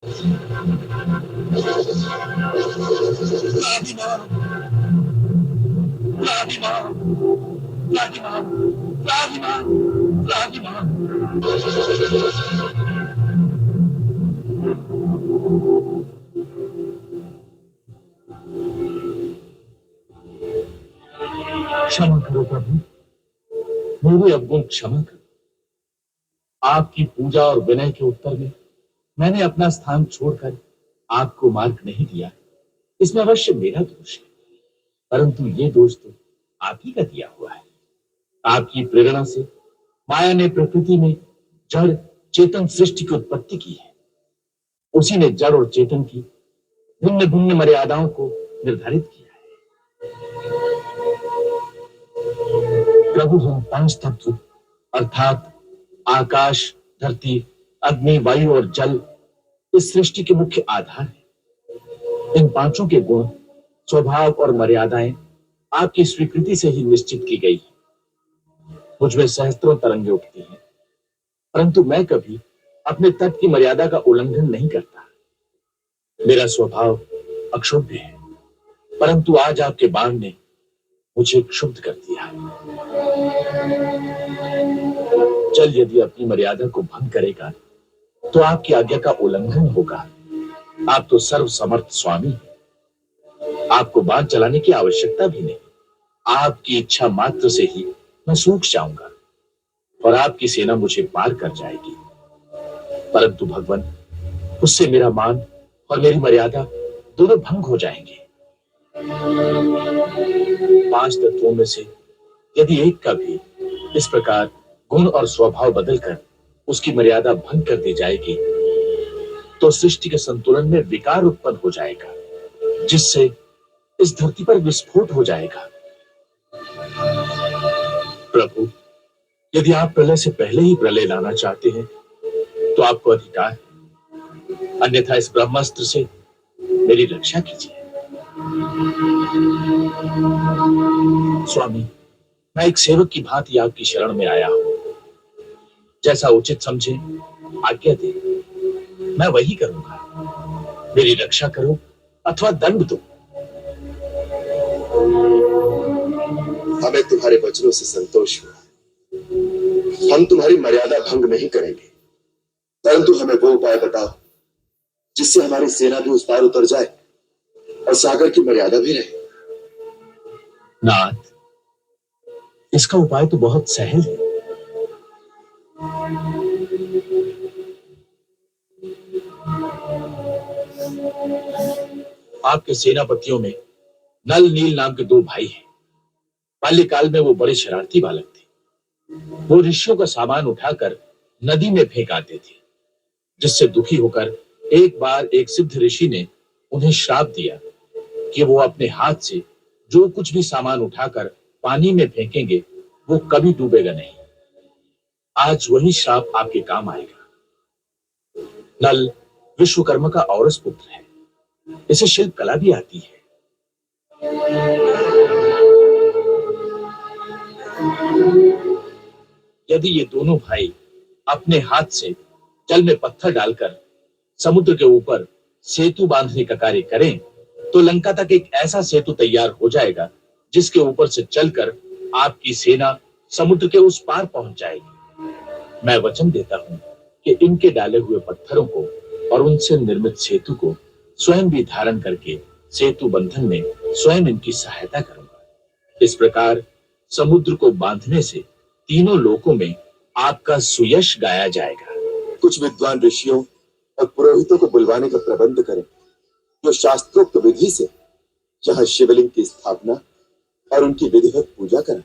Fatima, Fatima, Fatima, Fatima, Fatima. क्षमा करो प्रभु, मेरे अवगुण क्षमा करो। आपकी पूजा और विनय के उत्तर में मैंने अपना स्थान छोड़कर आपको मार्ग नहीं दिया। इसमें अवश्य मेरा दोष है, परंतु ये दोष तो आप ही का दिया हुआ है। आपकी प्रेरणा से माया ने प्रकृति में जड़ चेतन सृष्टि की उत्पत्ति की है। उसी ने जड़ और चेतन की भिन्न भिन्न मर्यादाओं को निर्धारित किया है। प्रभु, हम पांच तत्व अर्थात आकाश, धरती, अग्नि, वायु और जल इस सृष्टि के मुख्य आधार हैं। इन पांचों के गुण, स्वभाव और मर्यादाएं आपकी स्वीकृति से ही निश्चित की गई है। मुझमें सहस्त्रों तरंगे उठती हैं, परंतु मैं कभी अपने तत्व की मर्यादा का उल्लंघन नहीं करता। मेरा स्वभाव अक्षुब्ध है, परंतु आज आपके बाण ने मुझे क्षुब्ध कर दिया। जल यदि अपनी मर्यादा को भंग करेगा तो आपकी आज्ञा का उल्लंघन होगा। आप तो सर्व समर्थ स्वामी हैं। आपको बाण चलाने की आवश्यकता भी नहीं। आपकी इच्छा मात्र से ही मैं सूख जाऊंगा और आपकी सेना मुझे पार कर जाएगी। परंतु भगवान, उससे मेरा मान और मेरी मर्यादा दोनों भंग हो जाएंगे। पांच तत्वों में से यदि एक का भी इस प्रकार गुण और स्वभाव बदलकर उसकी मर्यादा भंग कर दी जाएगी तो सृष्टि के संतुलन में विकार उत्पन्न हो जाएगा, जिससे इस धरती पर विस्फोट हो जाएगा। प्रभु, यदि आप प्रलय से पहले ही प्रलय लाना चाहते हैं तो आपको अधिकार है, अन्यथा इस ब्रह्मास्त्र से मेरी रक्षा कीजिए। स्वामी, मैं एक सेवक की भांति आपकी शरण में आया हूं। जैसा उचित समझे आज्ञा दे, मैं वही करूंगा। मेरी रक्षा करो अथवा दंड दो। हमें तुम्हारे वचनों से संतोष हुआ। हम तुम्हारी मर्यादा भंग नहीं करेंगे, परंतु हमें वो उपाय बताओ जिससे हमारी सेना भी उस पार उतर जाए और सागर की मर्यादा भी रहे। नाथ, इसका उपाय तो बहुत सहज है। आपके सेनापतियों में नल नील नाम के दो भाई हैं। बाल्यकाल में वो बड़े शरारती बालक थे। वो ऋषियों का सामान उठाकर नदी में फेंक आते थे, जिससे दुखी होकर एक बार एक सिद्ध ऋषि ने उन्हें श्राप दिया कि वो अपने हाथ से जो कुछ भी सामान उठाकर पानी में फेंकेंगे वो कभी डूबेगा नहीं। आज वही श्राप आपके काम आएगा। नल विश्वकर्मा का औरस पुत्र है। इसे शिल्प कला भी आती है। यदि ये दोनों भाई अपने हाथ से जल में पत्थर डालकर समुद्र के ऊपर सेतु बांधने का कार्य करें तो लंका तक एक ऐसा सेतु तैयार हो जाएगा जिसके ऊपर से चलकर आपकी सेना समुद्र के उस पार पहुंच जाएगी। मैं वचन देता हूं कि इनके डाले हुए पत्थरों को और उनसे निर्मित सेतु को स्वयं भी धारण करके सेतु बंधन में स्वयं इनकी सहायता करूंगा। इस प्रकार समुद्र को बांधने से तीनों लोकों में आपका सुयश गाया जाएगा। कुछ विद्वान ऋषियों और पुरोहितों को बुलवाने का प्रबंध करें, जो शास्त्रोक्त विधि से यहाँ शिवलिंग की स्थापना और उनकी विधिवत पूजा करें।